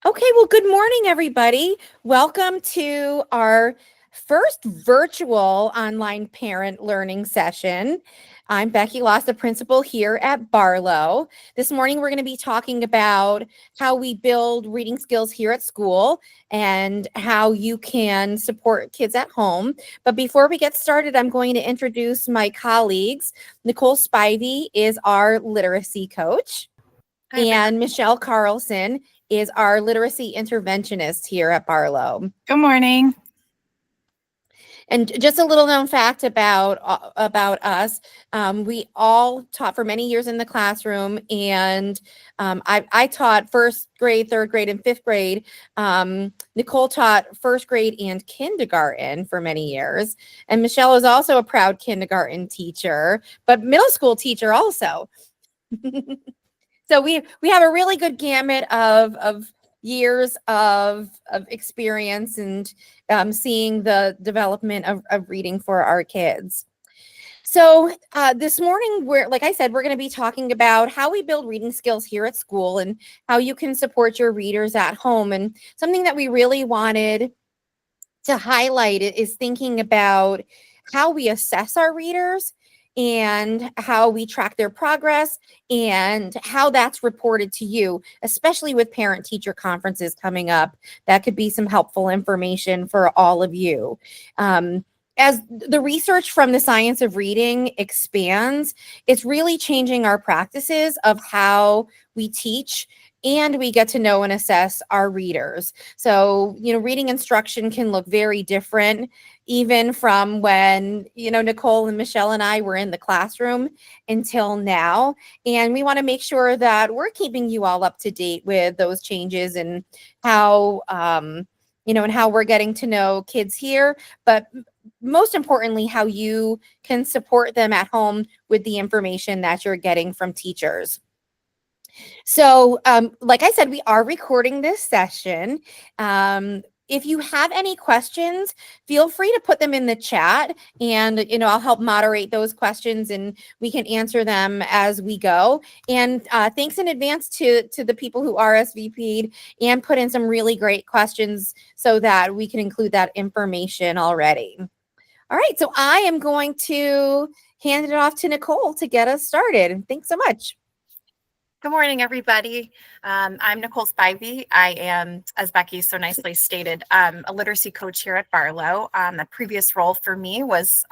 Okay, well, good morning, everybody. Welcome to our first virtual online parent learning session. I'm Becky Loss, the principal here at Barlow. This morning, we're going to be talking about how we build reading skills here at school and how you can support kids at home. But before we get started, I'm going to introduce my colleagues. Nicole Spivey is our literacy coach. Hi, everyone. And Michelle Carlson is our literacy interventionist here at Barlow. Good morning. And just a little known fact about us, we all taught for many years in the classroom, and I taught first grade, third grade, and fifth grade. Nicole taught first grade and kindergarten for many years, and Michelle is also a proud kindergarten teacher, but middle school teacher also. So we have a really good gamut of years of experience and seeing the development of reading for our kids. So this morning, like I said, we're going to be talking about how we build reading skills here at school and how you can support your readers at home. And something that we really wanted to highlight is thinking about how we assess our readers and how we track their progress and how that's reported to you, especially with parent teacher conferences coming up. That could be some helpful information for all of you. As the research from the science of reading expands, it's really changing our practices of how we teach and we get to know and assess our readers. So, reading instruction can look very different, even from when, Nicole and Michelle and I were in the classroom until now. And we want to make sure that we're keeping you all up to date with those changes and how, and how we're getting to know kids here. But most importantly, how you can support them at home with the information that you're getting from teachers. So, like I said, we are recording this session. If you have any questions, feel free to put them in the chat and, I'll help moderate those questions and we can answer them as we go. And thanks in advance to the people who RSVP'd and put in some really great questions so that we can include that information already. All right, so I am going to hand it off to Nicole to get us started. Thanks so much. Good morning, everybody. I'm Nicole Spivey. I am, as Becky so nicely stated, a literacy coach here at Barlow. A previous role for me was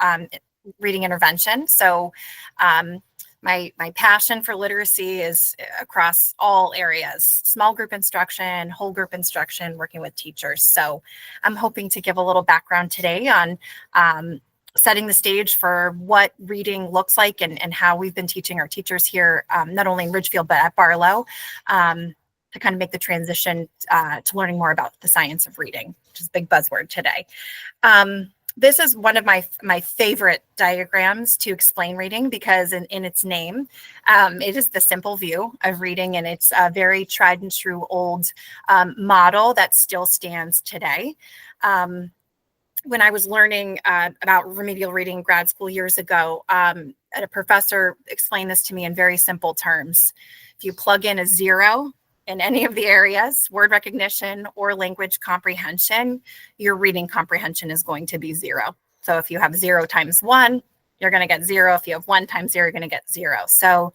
reading intervention. So my passion for literacy is across all areas: small group instruction, whole group instruction, working with teachers. So I'm hoping to give a little background today on setting the stage for what reading looks like and how we've been teaching our teachers here, not only in Ridgefield, but at Barlow, to kind of make the transition to learning more about the science of reading, which is a big buzzword today. This is one of my favorite diagrams to explain reading because in its name, it is the simple view of reading, and it's a very tried and true old model that still stands today. When I was learning about remedial reading in grad school years ago, a professor explained this to me in very simple terms. If you plug in a 0 in any of the areas, word recognition or language comprehension, your reading comprehension is going to be 0. So if you have 0 times 1, you're going to get 0. If you have 1 times 0, you're going to get 0. So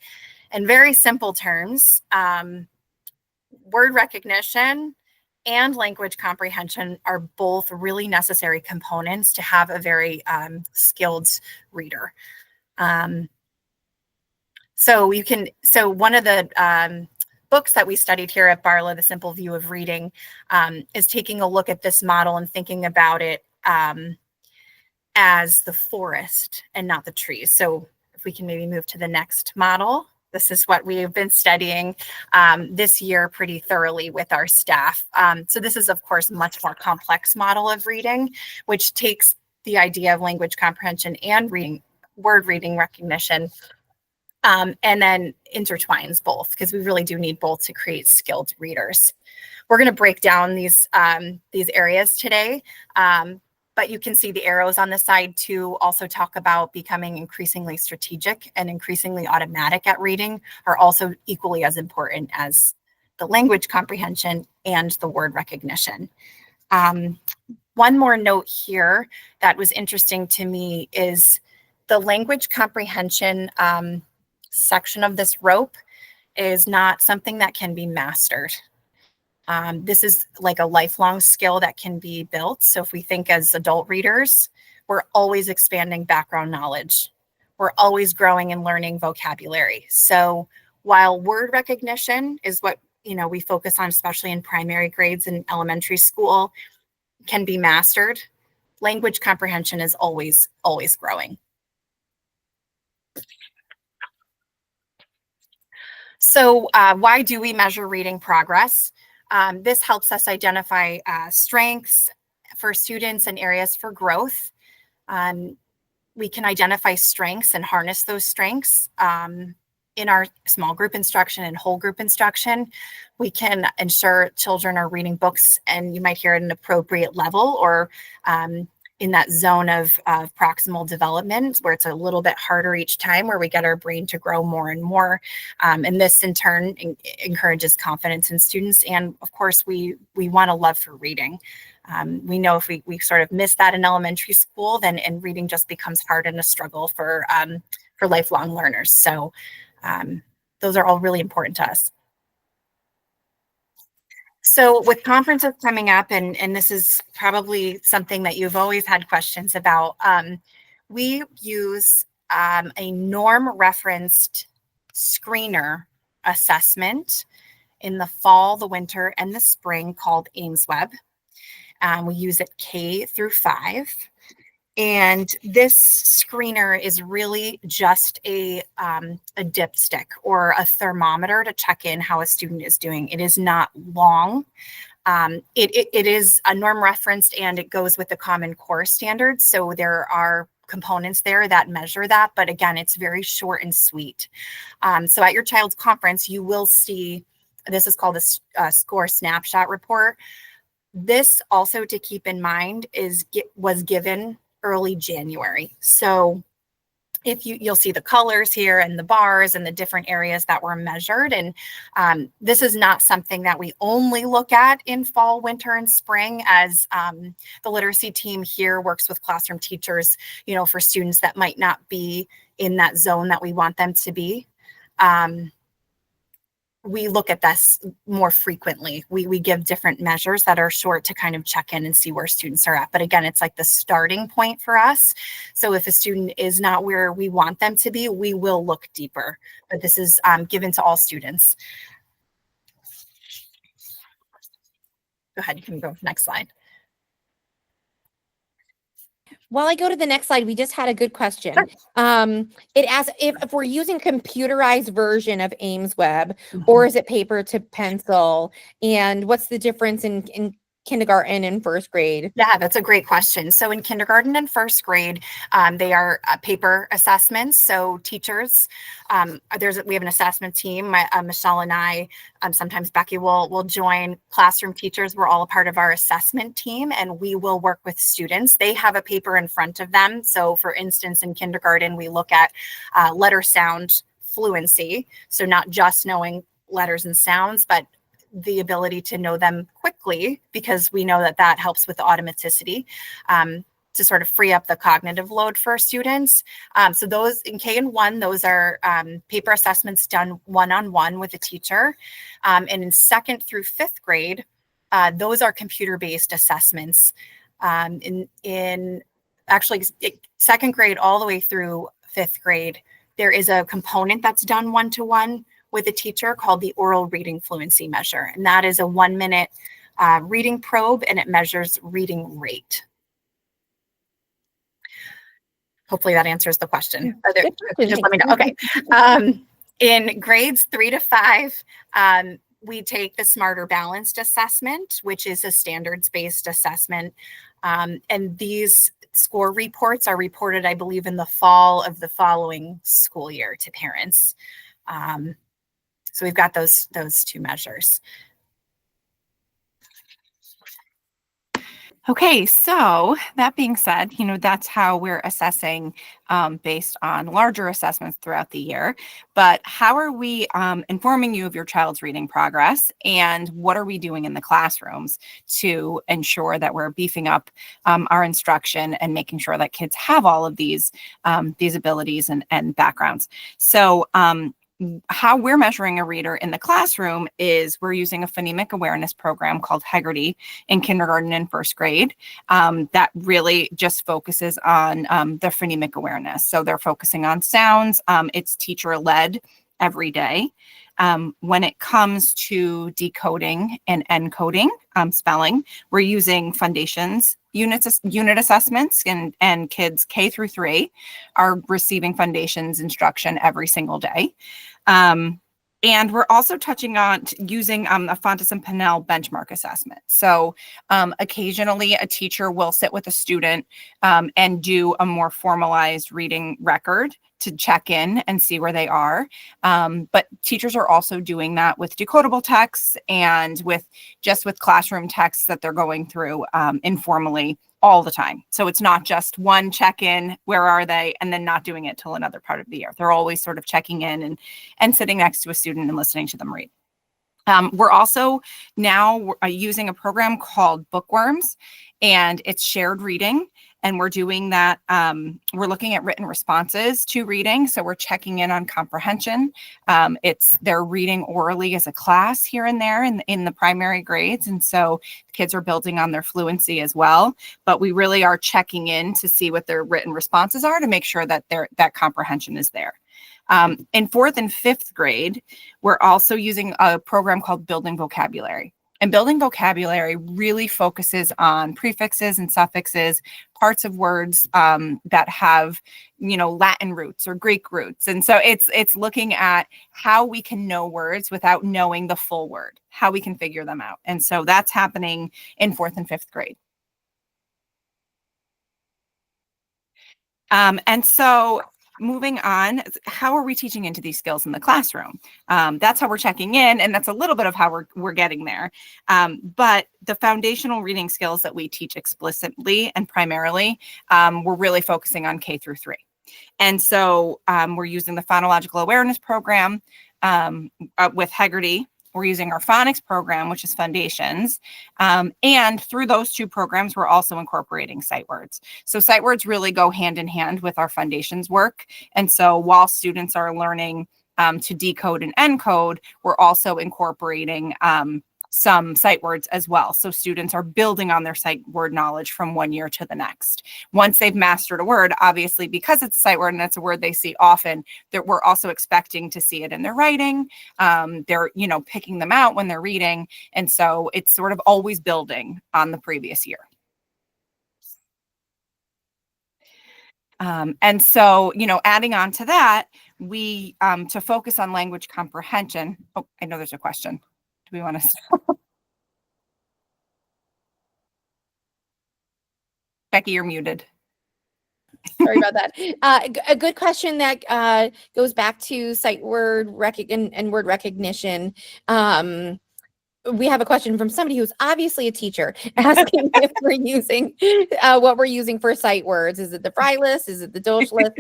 in very simple terms, word recognition and language comprehension are both really necessary components to have a very skilled reader. So one of the books that we studied here at Barlow, The Simple View of Reading, is taking a look at this model and thinking about it as the forest and not the trees. So if we can maybe move to the next model. This is what we have been studying this year pretty thoroughly with our staff. So this is, of course, a much more complex model of reading, which takes the idea of language comprehension and word reading recognition, and then intertwines both, because we really do need both to create skilled readers. We're going to break down these areas today. But you can see the arrows on the side to also talk about becoming increasingly strategic and increasingly automatic at reading are also equally as important as the language comprehension, and the word recognition. One more note here that was interesting to me is the language comprehension section of this rope is not something that can be mastered. This is like a lifelong skill that can be built. So if we think as adult readers, we're always expanding background knowledge. We're always growing and learning vocabulary. So while word recognition is what we focus on, especially in primary grades and elementary school, can be mastered, language comprehension is always growing. So why do we measure reading progress? This helps us identify strengths for students and areas for growth. We can identify strengths and harness those strengths in our small group instruction and whole group instruction. We can ensure children are reading books, and you might hear at an appropriate level, or in that zone of proximal development where it's a little bit harder each time, where we get our brain to grow more and more. And this in turn encourages confidence in students. And of course, we want a love for reading. We know if we sort of miss that in elementary school, then reading just becomes hard and a struggle for lifelong learners. So those are all really important to us. So with conferences coming up, and this is probably something that you've always had questions about, we use a norm-referenced screener assessment in the fall, the winter, and the spring called AIMSweb. We use it K through 5. And this screener is really just a dipstick or a thermometer to check in how a student is doing. It is not long. It is a norm referenced, and it goes with the Common Core standards. So there are components there that measure that. But again, it's very short and sweet. So at your child's conference, you will see, this is called a score snapshot report. This also, to keep in mind, was given early January. So if you'll see the colors here and the bars and the different areas that were measured. And this is not something that we only look at in fall, winter, and spring, as the literacy team here works with classroom teachers, for students that might not be in that zone that we want them to be. We look at this more frequently. We give different measures that are short to kind of check in and see where students are at. But again, it's like the starting point for us. So if a student is not where we want them to be, we will look deeper. But this is given to all students. Go ahead, you can go next slide. While I go to the next slide, we just had a good question. Sure. It asks if we're using computerized version of AIMSweb, or is it paper to pencil, and what's the difference in kindergarten and first grade? Yeah, that's a great question. So in kindergarten and first grade, they are paper assessments. So teachers, we have an assessment team. Michelle and I, sometimes Becky will join classroom teachers. We're all a part of our assessment team, and we will work with students. They have a paper in front of them. So for instance, in kindergarten, we look at letter sound fluency. So not just knowing letters and sounds, but the ability to know them quickly, because we know that helps with the automaticity, to sort of free up the cognitive load for students. So those in K and 1, those are paper assessments done one-on-one with a teacher. And in 2nd through 5th grade, those are computer-based assessments. In actually 2nd grade all the way through 5th grade, there is a component that's done one-to-one with a teacher called the oral reading fluency measure. And that is a 1-minute reading probe, and it measures reading rate. Hopefully that answers the question. Just let me know. Okay. In grades 3 to 5, we take the Smarter Balanced assessment, which is a standards-based assessment. And these score reports are reported, I believe, in the fall of the following school year to parents. So we've got those 2 measures. Okay, so that being said, that's how we're assessing based on larger assessments throughout the year. But how are we informing you of your child's reading progress, and what are we doing in the classrooms to ensure that we're beefing up our instruction and making sure that kids have all of these abilities and backgrounds? So how we're measuring a reader in the classroom is we're using a phonemic awareness program called Heggerty in kindergarten and first grade that really just focuses on the phonemic awareness. So they're focusing on sounds. It's teacher led every day. When it comes to decoding and encoding spelling, we're using Foundations unit assessments, and kids K through 3 are receiving Foundations instruction every single day. And we're also touching on using a Fontes and Pinnell benchmark assessment. So occasionally a teacher will sit with a student and do a more formalized reading record to check in and see where they are. But teachers are also doing that with decodable texts and with classroom texts that they're going through informally all the time. So it's not just one check-in, where are they, and then not doing it till another part of the year. They're always sort of checking in and sitting next to a student and listening to them read. We're also now using a program called Bookworms, and it's shared reading. And we're doing that. We're looking at written responses to reading. So we're checking in on comprehension. They're reading orally as a class here and there in the primary grades. And so kids are building on their fluency as well. But we really are checking in to see what their written responses are to make sure that that comprehension is there. In 4th and 5th grade, we're also using a program called Building Vocabulary. And Building Vocabulary really focuses on prefixes and suffixes, parts of words that have, Latin roots or Greek roots. And so it's looking at how we can know words without knowing the full word, how we can figure them out. And so that's happening in 4th and 5th grade. And so moving on, how are we teaching into these skills in the classroom? That's how we're checking in, and that's a little bit of how we're getting there. But the foundational reading skills that we teach explicitly and primarily, we're really focusing on K through 3. And so we're using the phonological awareness program with Heggerty. We're using our phonics program, which is Foundations. And through those two programs, we're also incorporating sight words. So sight words really go hand in hand with our Foundations work. And so while students are learning to decode and encode, we're also incorporating some sight words as well. So students are building on their sight word knowledge from one year to the next. Once they've mastered a word, obviously, because it's a sight word and it's a word they see often, that we're also expecting to see it in their writing. They're, picking them out when they're reading. And so it's sort of always building on the previous year. And so, adding on to that, we, to focus on language comprehension. Oh, I know there's a question. Do we want to? Becky, you're muted. Sorry about that. A good question that goes back to sight word and word recognition. We have a question from somebody who's obviously a teacher asking if we're using what we're using for sight words. Is it the Fry list? Is it the Doge list?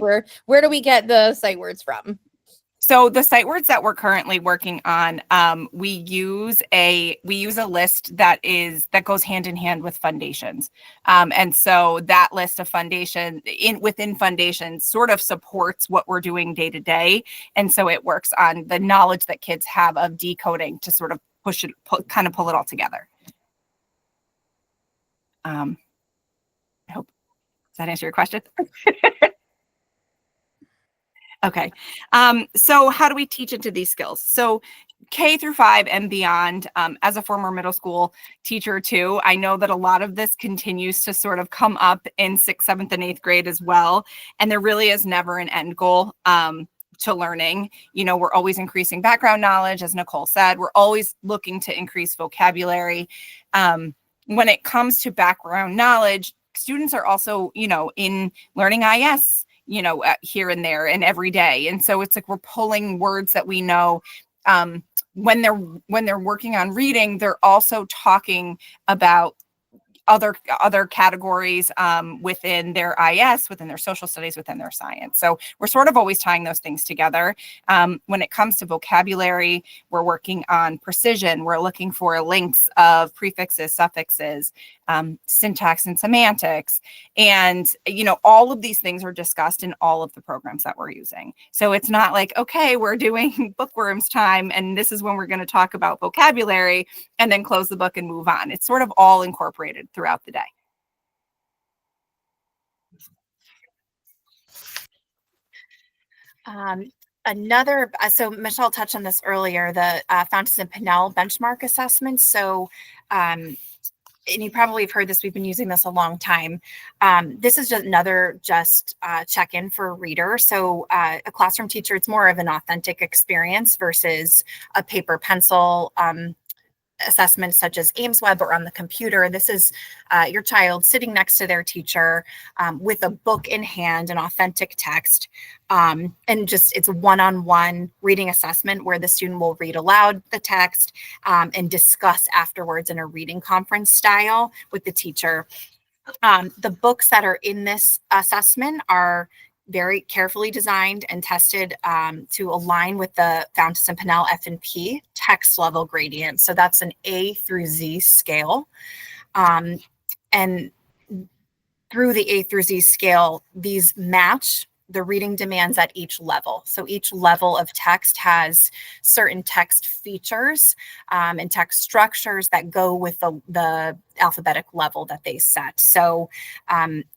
Where do we get the sight words from? So the sight words that we're currently working on, we use a list that goes hand in hand with Foundations, and so that list of within Foundations sort of supports what we're doing day to day, and so it works on the knowledge that kids have of decoding to sort of kind of pull it all together. I hope, does that answer your question? Okay. So how do we teach into these skills? So K through 5 and beyond, as a former middle school teacher too, I know that a lot of this continues to sort of come up in 6th, 7th, and 8th grade as well. And there really is never an end goal to learning. We're always increasing background knowledge, as Nicole said. We're always looking to increase vocabulary. When it comes to background knowledge, students are also, in learning IS, here and there and every day. And so it's like we're pulling words that we know. When they're working on reading, they're also talking about other categories within their IS, within their social studies, within their science. So we're sort of always tying those things together. When it comes to vocabulary, we're working on precision. We're looking for links of prefixes, suffixes, syntax and semantics. And, all of these things are discussed in all of the programs that we're using. So it's not like, okay, we're doing bookworms time, and this is when we're going to talk about vocabulary, and then close the book and move on. It's sort of all incorporated throughout the day. So Michelle touched on this earlier, the Fountas and Pinnell benchmark assessment. So, and you probably have heard this, we've been using this a long time. This is just another check-in for a reader. So a classroom teacher, it's more of an authentic experience versus a paper pencil assessments such as AimsWeb or on the computer. This is your child sitting next to their teacher with a book in hand, an authentic text, and it's a one-on-one reading assessment where the student will read aloud the text and discuss afterwards in a reading conference style with the teacher. The books that are in this assessment are very carefully designed and tested to align with the Fountas and Pinnell F&P text level gradient. So that's an A through Z scale. And through the A through Z scale, these match the reading demands at each level. So each level of text has certain text features and text structures that go with the alphabetic level that they set. So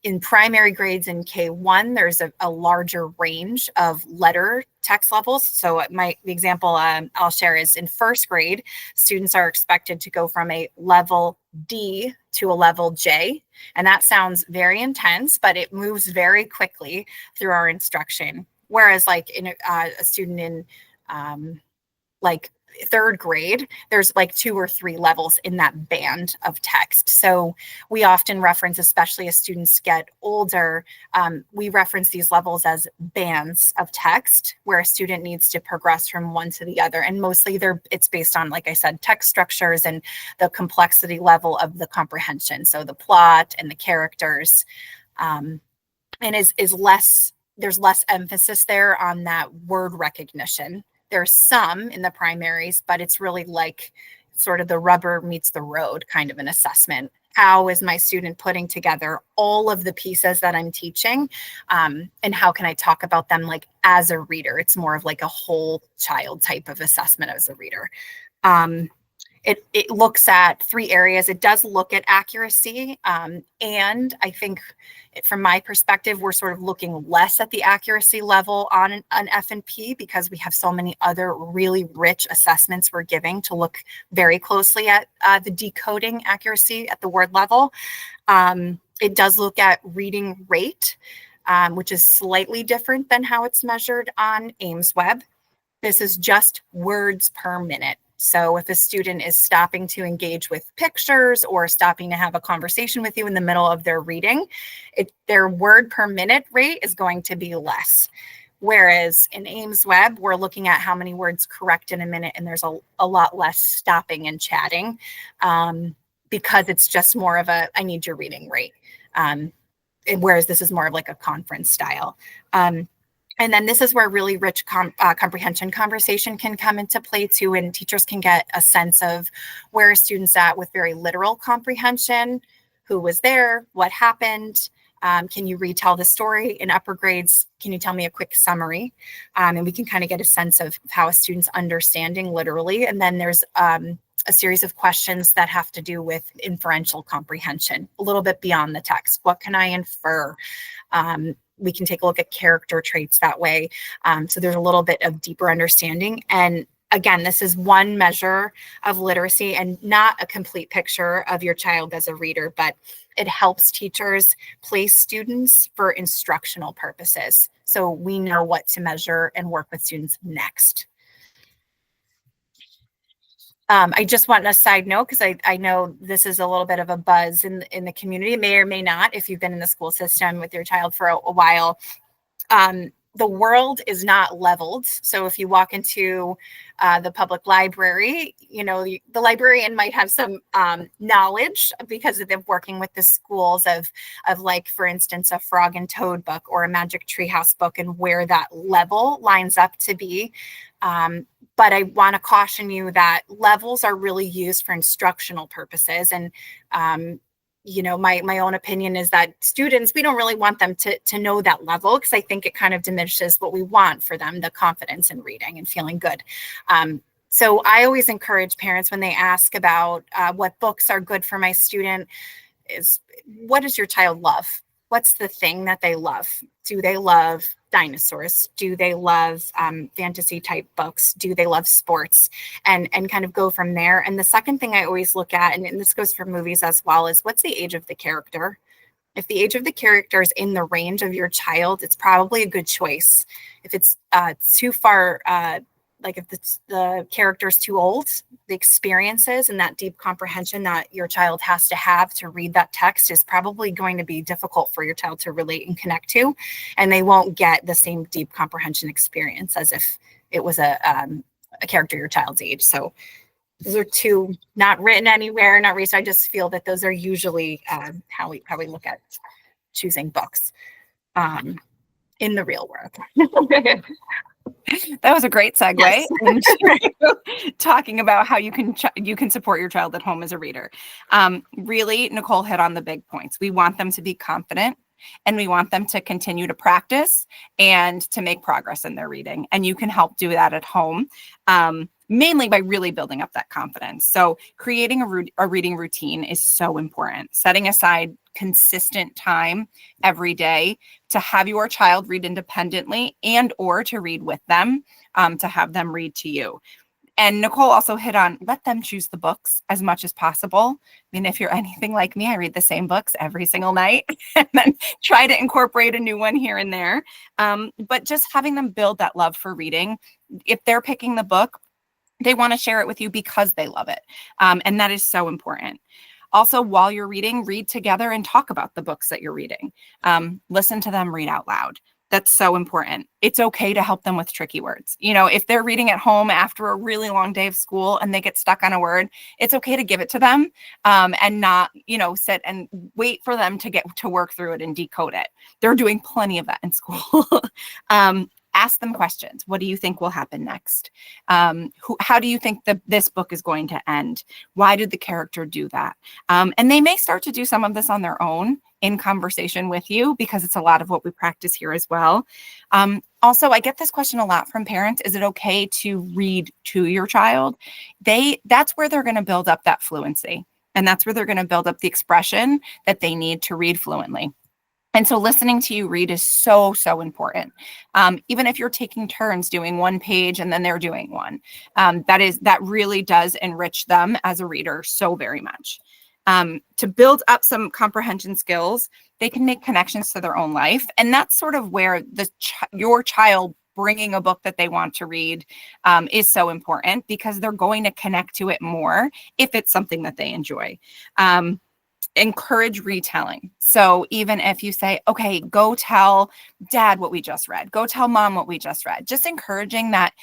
in primary grades in K1, there's a larger range of letter text levels. So the example I'll share is in first grade, students are expected to go from a level D to a level J. And that sounds very intense, but it moves very quickly through our instruction. Whereas like in a student in like third grade, there's like 2 or 3 levels in that band of text. So we often reference, especially as students get older, we reference these levels as bands of text where a student needs to progress from one to the other. And mostly it's based on, like I said, text structures and the complexity level of the comprehension. So the plot and the characters, and there's less emphasis there on that word recognition. There's some in the primaries, but it's really like sort of the rubber meets the road kind of an assessment. How is my student putting together all of the pieces that I'm teaching? And how can I talk about them like as a reader? It's more of like a whole child type of assessment as a reader. It looks at 3 areas. It does look at accuracy. And I think from my perspective, we're sort of looking less at the accuracy level on an F&P because we have so many other really rich assessments we're giving to look very closely at the decoding accuracy at the word level. It does look at reading rate, which is slightly different than how it's measured on AimsWeb. This is just words per minute. So if a student is stopping to engage with pictures or stopping to have a conversation with you in the middle of their reading, their word per minute rate is going to be less. Whereas in AimsWeb, we're looking at how many words correct in a minute, and there's a lot less stopping and chatting because it's just more of I need your reading rate. Whereas this is more of like a conference style. And then this is where really rich comprehension conversation can come into play too, and teachers can get a sense of where a student's at with very literal comprehension, who was there, what happened, can you retell the story? In upper grades, can you tell me a quick summary? And we can kind of get a sense of how a student's understanding literally. And then there's a series of questions that have to do with inferential comprehension, a little bit beyond the text. What can I infer? We can take a look at character traits that way. So there's a little bit of deeper understanding. And again, this is one measure of literacy and not a complete picture of your child as a reader, but it helps teachers place students for instructional purposes. So we know what to measure and work with students next. I just want a side note, because I know this is a little bit of a buzz in the community, may or may not, if you've been in the school system with your child for a while. the world is not leveled. So if you walk into the public library, the librarian might have some knowledge because of them working with the schools of like, for instance, a Frog and Toad book or a Magic Treehouse book and where that level lines up to be. But I want to caution you that levels are really used for instructional purposes. And my own opinion is that students, we don't really want them to know that level, because I think it kind of diminishes what we want for them, the confidence in reading and feeling good. So I always encourage parents when they ask about what books are good for my student is, what does your child love? What's the thing that they love? Do they love dinosaurs? Do they love fantasy type books? Do they love sports? And kind of go from there. And the second thing I always look at, and this goes for movies as well, is what's the age of the character? If the age of the character is in the range of your child, it's probably a good choice. If it's too far, like if the character is too old, the experiences and that deep comprehension that your child has to have to read that text is probably going to be difficult for your child to relate and connect to, and they won't get the same deep comprehension experience as if it was a character your child's age. So those are two, not written anywhere, not research. I just feel that those are usually how we look at choosing books in the real world. That was a great segue Yes. into talking about how you can support your child at home as a reader. Really, Nicole hit on the big points. We want them to be confident, and we want them to continue to practice and to make progress in their reading. And you can help do that at home, mainly by really building up that confidence. So creating a reading routine is so important. Setting aside consistent time every day to have your child read independently and or to read with them, to have them read to you. And Nicole also hit on, let them choose the books as much as possible. I mean, if you're anything like me, I read the same books every single night and then try to incorporate a new one here and there. But just having them build that love for reading. If they're picking the book, they want to share it with you because they love it. And that is so important. Also, while you're reading, read together and talk about the books that you're reading. Listen to them read out loud. That's so important. It's okay to help them with tricky words. If they're reading at home after a really long day of school and they get stuck on a word, it's okay to give it to them, and not, sit and wait for them to get to work through it and decode it. They're doing plenty of that in school. Ask them questions. What do you think will happen next? How do you think this book is going to end? Why did the character do that? And they may start to do some of this on their own in conversation with you, because it's a lot of what we practice here as well. Also, I get this question a lot from parents. Is it okay to read to your child? That's where they're going to build up that fluency. And that's where they're going to build up the expression that they need to read fluently. And so listening to you read is so, so important. Even if you're taking turns doing one page and then they're doing one, that really does enrich them as a reader so very much. To build up some comprehension skills, they can make connections to their own life. And that's sort of where your child bringing a book that they want to read is so important, because they're going to connect to it more if it's something that they enjoy. Encourage retelling. So even if you say, okay, go tell dad what we just read, go tell mom what we just read, just encouraging that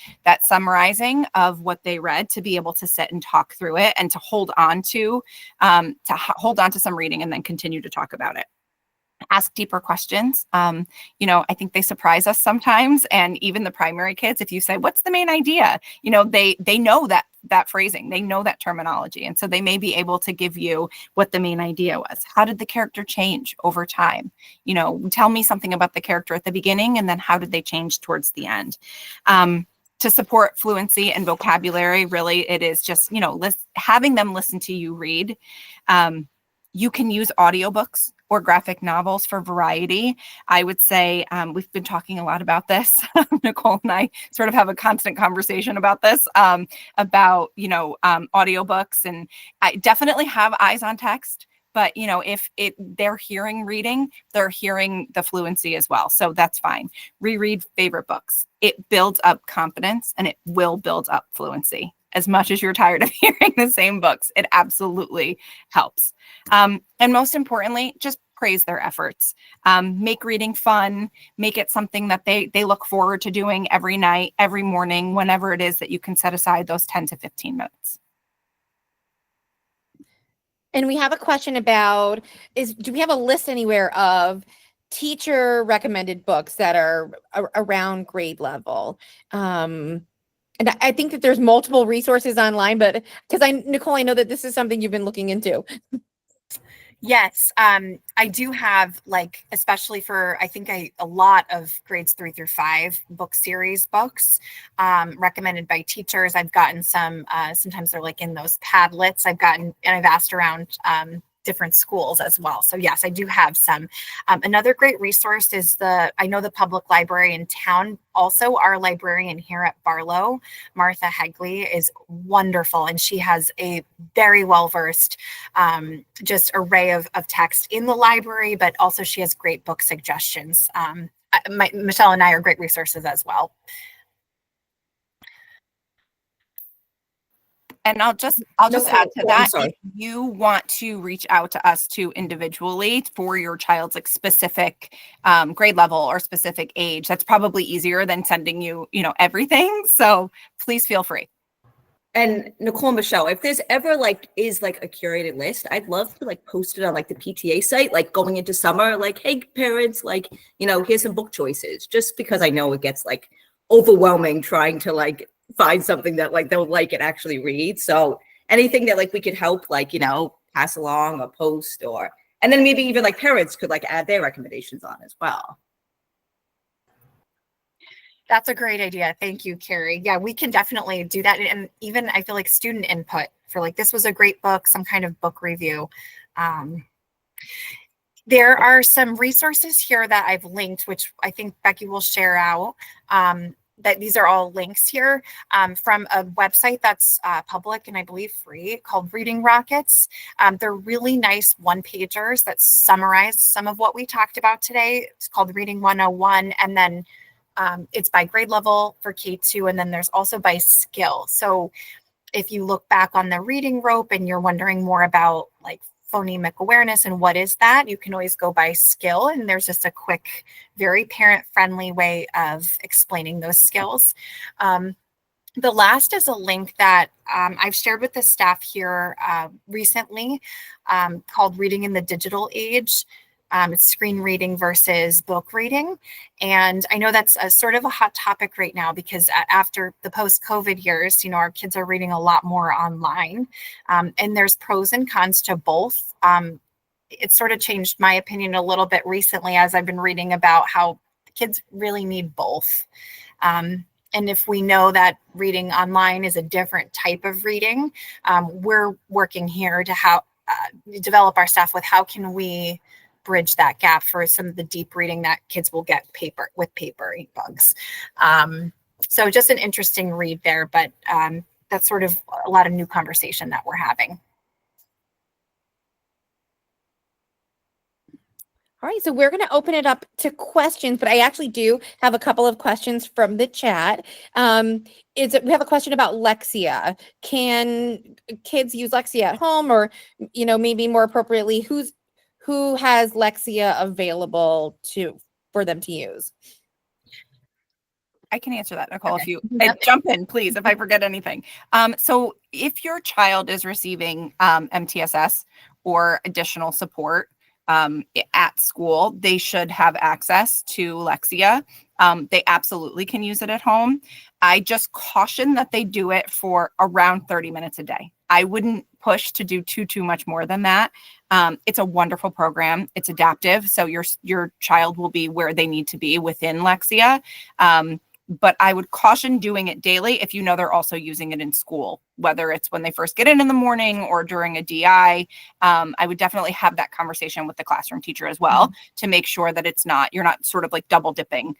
summarizing of what they read, to be able to sit and talk through it and to hold on to some reading and then continue to talk about it. Ask deeper questions. I think they surprise us sometimes. And even the primary kids, if you say, what's the main idea? They know that phrasing, they know that terminology. And so they may be able to give you what the main idea was. How did the character change over time? Tell me something about the character at the beginning, and then how did they change towards the end? To support fluency and vocabulary, really, it is just, having them listen to you read. You can use audiobooks or graphic novels for variety. I would say we've been talking a lot about this. Nicole and I sort of have a constant conversation about this, about audiobooks, and I definitely have eyes on text. But if they're hearing reading, they're hearing the fluency as well. So that's fine. Reread favorite books. It builds up confidence, and it will build up fluency. As much as you're tired of hearing the same books, it absolutely helps. And most importantly, just praise their efforts. Make reading fun, make it something that they look forward to doing every night, every morning, whenever it is that you can set aside those 10 to 15 minutes. And we have a question about, do we have a list anywhere of teacher recommended books that are around grade level? And I think that there's multiple resources online, but because Nicole, I know that this is something you've been looking into. Yes, I do have, like, especially for, I think a lot of grades 3 through 5 book series books recommended by teachers. I've gotten some, sometimes they're like in those Padlets I've gotten, and I've asked around different schools as well. So yes, I do have some. Another great resource is I know the public library in town, also our librarian here at Barlow, Martha Hegley, is wonderful. And she has a very well-versed just array of text in the library, but also she has great book suggestions. Michelle and I are great resources as well. And I'll just add to that, if you want to reach out to us too individually for your child's like specific grade level or specific age, that's probably easier than sending you, everything. So please feel free. And Nicole and Michelle, if there's ever is a curated list, I'd love to post it on the PTA site, going into summer, hey parents, here's some book choices, just because I know it gets overwhelming trying to find something that they'll like and actually read. So anything that we could help pass along or post, and then maybe even parents could add their recommendations on as well. That's a great idea. Thank you, Carrie. Yeah, we can definitely do that. And even I feel like student input for this was a great book, some kind of book review. There are some resources here that I've linked, which I think Becky will share out. That these are all links here from a website that's public and I believe free called Reading Rockets. They're really nice one-pagers that summarize some of what we talked about today. It's called Reading 101, and then it's by grade level for K2, and then there's also by skill. So if you look back on the reading rope and you're wondering more about phonemic awareness and what is that, you can always go by skill, and there's just a quick, very parent-friendly way of explaining those skills. The last is a link that I've shared with the staff here recently called Reading in the Digital Age. It's screen reading versus book reading. And I know that's a sort of a hot topic right now because after the post-COVID years, our kids are reading a lot more online. And there's pros and cons to both. It's sort of changed my opinion a little bit recently as I've been reading about how kids really need both. And if we know that reading online is a different type of reading, we're working here to develop our staff with how can we bridge that gap for some of the deep reading that kids will get with paper ink bugs. So just an interesting read there, but that's sort of a lot of new conversation that we're having. All right, so we're going to open it up to questions, but I actually do have a couple of questions from the chat. We have a question about Lexia. Can kids use Lexia at home, or maybe more appropriately, who has Lexia available for them to use? I can answer that, Nicole, Okay. if you jump in, please, if I forget anything. So if your child is receiving MTSS or additional support at school, they should have access to Lexia. They absolutely can use it at home. I just caution that they do it for around 30 minutes a day. I wouldn't push to do too much more than that. It's a wonderful program. It's adaptive. So your child will be where they need to be within Lexia. But I would caution doing it daily if they're also using it in school, whether it's when they first get in the morning or during a DI. I would definitely have that conversation with the classroom teacher as well to make sure that you're not sort of double dipping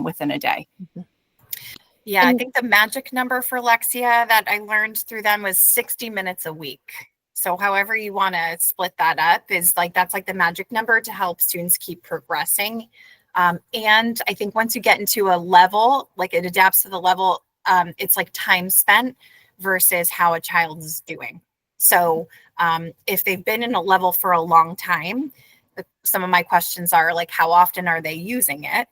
within a day. Yeah, I think the magic number for Lexia that I learned through them was 60 minutes a week. So however you want to split that up is that's the magic number to help students keep progressing. And I think once you get into a level, it adapts to the level, it's time spent versus how a child is doing. So if they've been in a level for a long time, some of my questions are like, how often are they using it?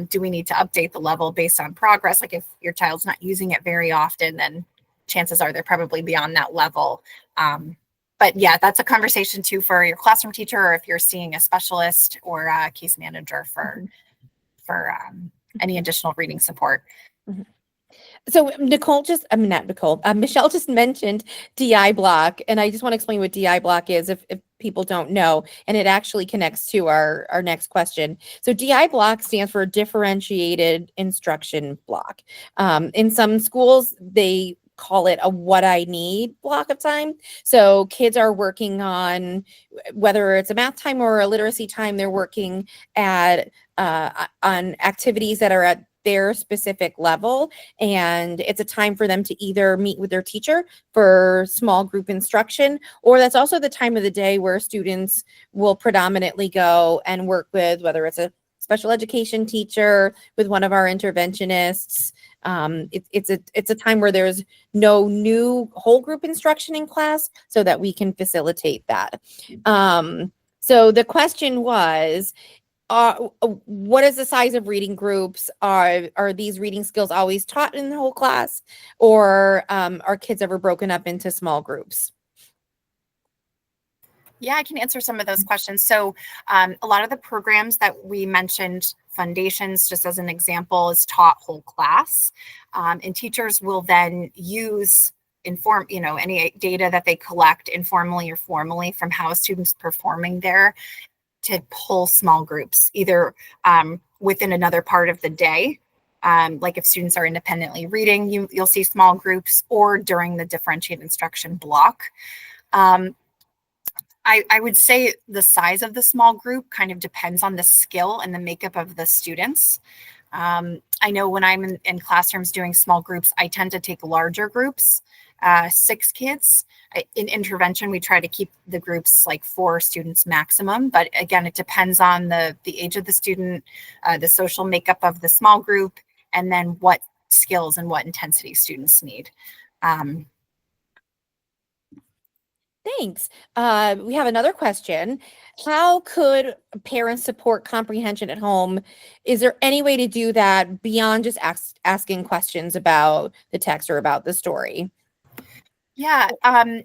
Do we need to update the level based on progress? Like if your child's not using it very often, then chances are they're probably beyond that level. But yeah, that's a conversation too for your classroom teacher, or if you're seeing a specialist or a case manager for any additional reading support. So Michelle just mentioned DI block, and I just want to explain what DI block is if people don't know, and it actually connects to our next question. So DI block stands for differentiated instruction block. In some schools, they call it a what I need block of time. So kids are working on, whether it's a math time or a literacy time, they're working at on activities that are at their specific level, and it's a time for them to either meet with their teacher for small group instruction, or that's also the time of the day where students will predominantly go and work with, whether it's a special education teacher, with one of our interventionists. It's a time where there's no new whole group instruction in class, so that we can facilitate that. So the question was, what is the size of reading groups? Are these reading skills always taught in the whole class, or are kids ever broken up into small groups? Yeah, I can answer some of those questions. So a lot of the programs that we mentioned, Foundations, just as an example, is taught whole class. And teachers will then use any data that they collect informally or formally from how a student's performing there to pull small groups, either within another part of the day. Like if students are independently reading, you'll see small groups, or during the differentiated instruction block. I would say the size of the small group kind of depends on the skill and the makeup of the students. I know when I'm in classrooms doing small groups, I tend to take larger groups, 6 kids. In intervention, we try to keep the groups like 4 students maximum. But again, it depends on the age of the student, the social makeup of the small group, and then what skills and what intensity students need. Thanks. We have another question. How could parents support comprehension at home? Is there any way to do that beyond just asking questions about the text or about the story? Yeah, I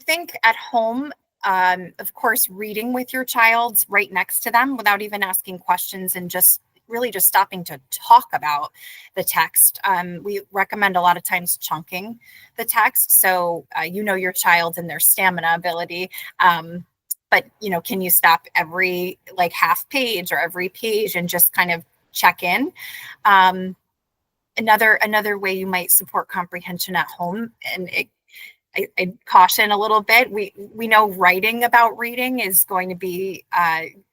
think at home, of course, reading with your child right next to them without even asking questions, and just really just stopping to talk about the text. We recommend a lot of times chunking the text. So your child and their stamina ability. But can you stop every like half page or every page and just kind of check in? Another way you might support comprehension at home, and I caution a little bit. We know writing about reading is going to be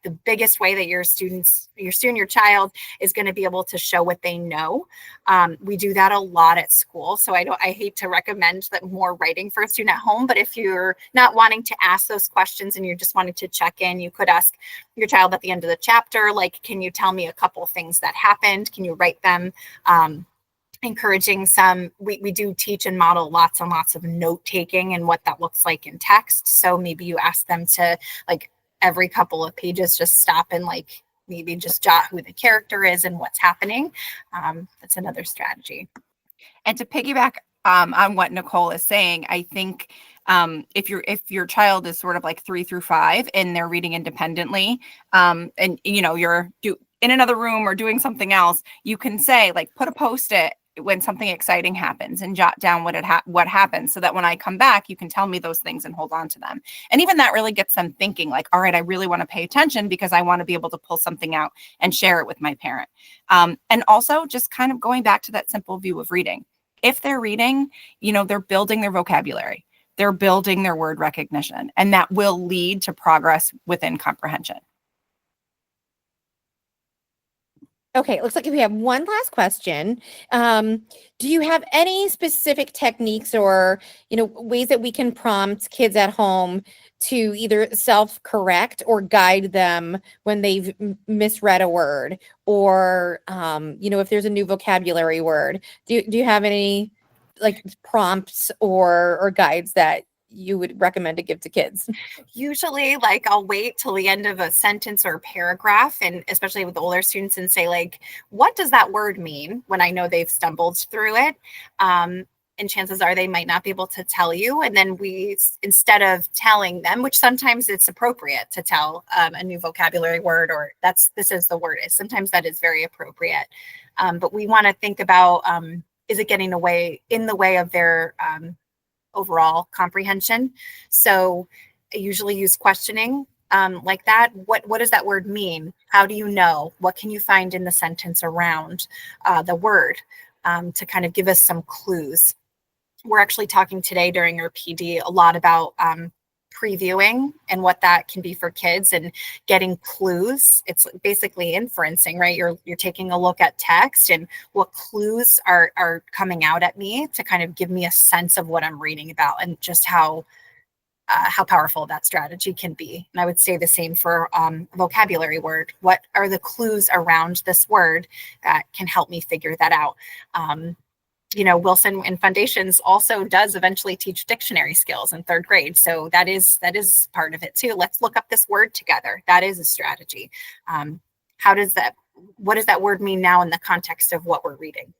the biggest way that your child is going to be able to show what they know. We do that a lot at school, so I hate to recommend that more writing for a student at home. But if you're not wanting to ask those questions and you're just wanting to check in, you could ask your child at the end of the chapter, like, can you tell me a couple things that happened? Can you write them? Encouraging we do teach and model lots and lots of note taking and what that looks like in text. So maybe you ask them to, like, every couple of pages, just stop and like maybe just jot who the character is and what's happening. That's another strategy. And to piggyback on what Nicole is saying, I think if your child is sort of like 3 through 5 and they're reading independently, and you're in another room or doing something else, you can say, like, put a Post-it when something exciting happens and jot down what happens, so that when I come back, you can tell me those things and hold on to them. And even that really gets them thinking, like, all right, I really want to pay attention because I want to be able to pull something out and share it with my parent. And also just kind of going back to that simple view of reading. If they're reading, they're building their vocabulary, they're building their word recognition, and that will lead to progress within comprehension. Okay, it looks like we have one last question. Do you have any specific techniques or, ways that we can prompt kids at home to either self-correct or guide them when they've misread a word, or, if there's a new vocabulary word? Do you have any like prompts or guides that you would recommend to give to kids? Usually, like, I'll wait till the end of a sentence or paragraph, and especially with older students, and say, like, what does that word mean, when I know they've stumbled through it. And chances are they might not be able to tell you. And then instead of telling them, which sometimes it's appropriate to tell a new vocabulary word, or this is the word, is sometimes that is very appropriate. But we want to think about, is it getting in the way of their overall comprehension? So I usually use questioning like that. What does that word mean? How do you know? What can you find in the sentence around the word, to kind of give us some clues? We're actually talking today during our PD a lot about previewing and what that can be for kids, and getting clues. It's basically inferencing, right? You're taking a look at text, and what clues are coming out at me to kind of give me a sense of what I'm reading about, and just how powerful that strategy can be. And I would say the same for a vocabulary word. What are the clues around this word that can help me figure that out? Wilson and Foundations also does eventually teach dictionary skills in 3rd grade. So that is part of it too. Let's look up this word together. That is a strategy. What does that word mean now in the context of what we're reading?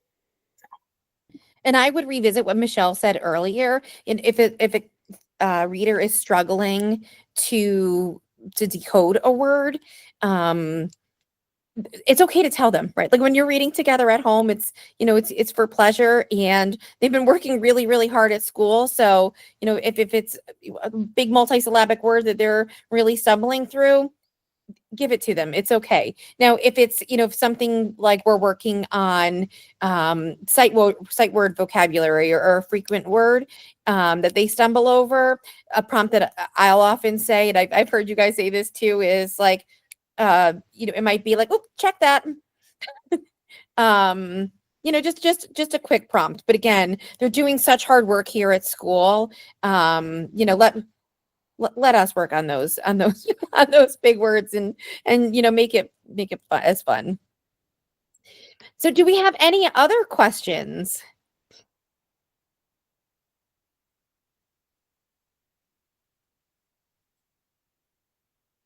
And I would revisit what Michelle said earlier. And if a reader is struggling to decode a word, it's okay to tell them, right? Like when you're reading together at home, it's for pleasure, and they've been working really, really hard at school. So, if it's a big multisyllabic word that they're really stumbling through, give it to them. It's okay. Now, if it's, if something like we're working on sight word vocabulary, or a frequent word that they stumble over, a prompt that I'll often say, and I've heard you guys say this too, is like, it might be like, oh, check that. Just a quick prompt. But again, they're doing such hard work here at school. Let us work on those on those big words, and make it as fun. So do we have any other questions?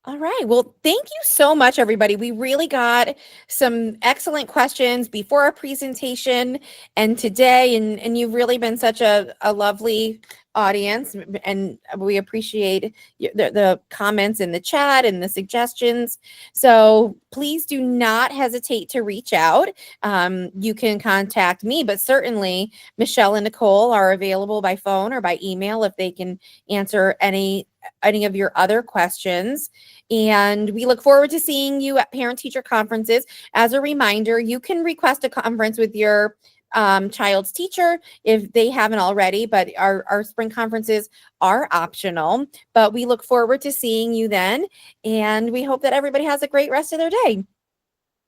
All right. Well, thank you so much, everybody. We really got some excellent questions before our presentation and today, and you've really been such a lovely audience, and we appreciate the comments in the chat and the suggestions. So please do not hesitate to reach out. You can contact me, but certainly Michelle and Nicole are available by phone or by email if they can answer any of your other questions. And we look forward to seeing you at parent-teacher conferences. As a reminder, you can request a conference with your child's teacher if they haven't already, but our spring conferences are optional. But we look forward to seeing you then, and we hope that everybody has a great rest of their day.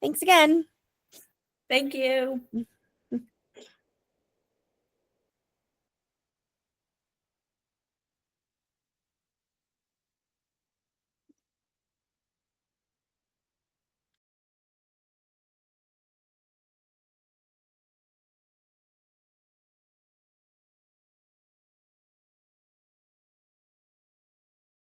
Thanks again. Thank you.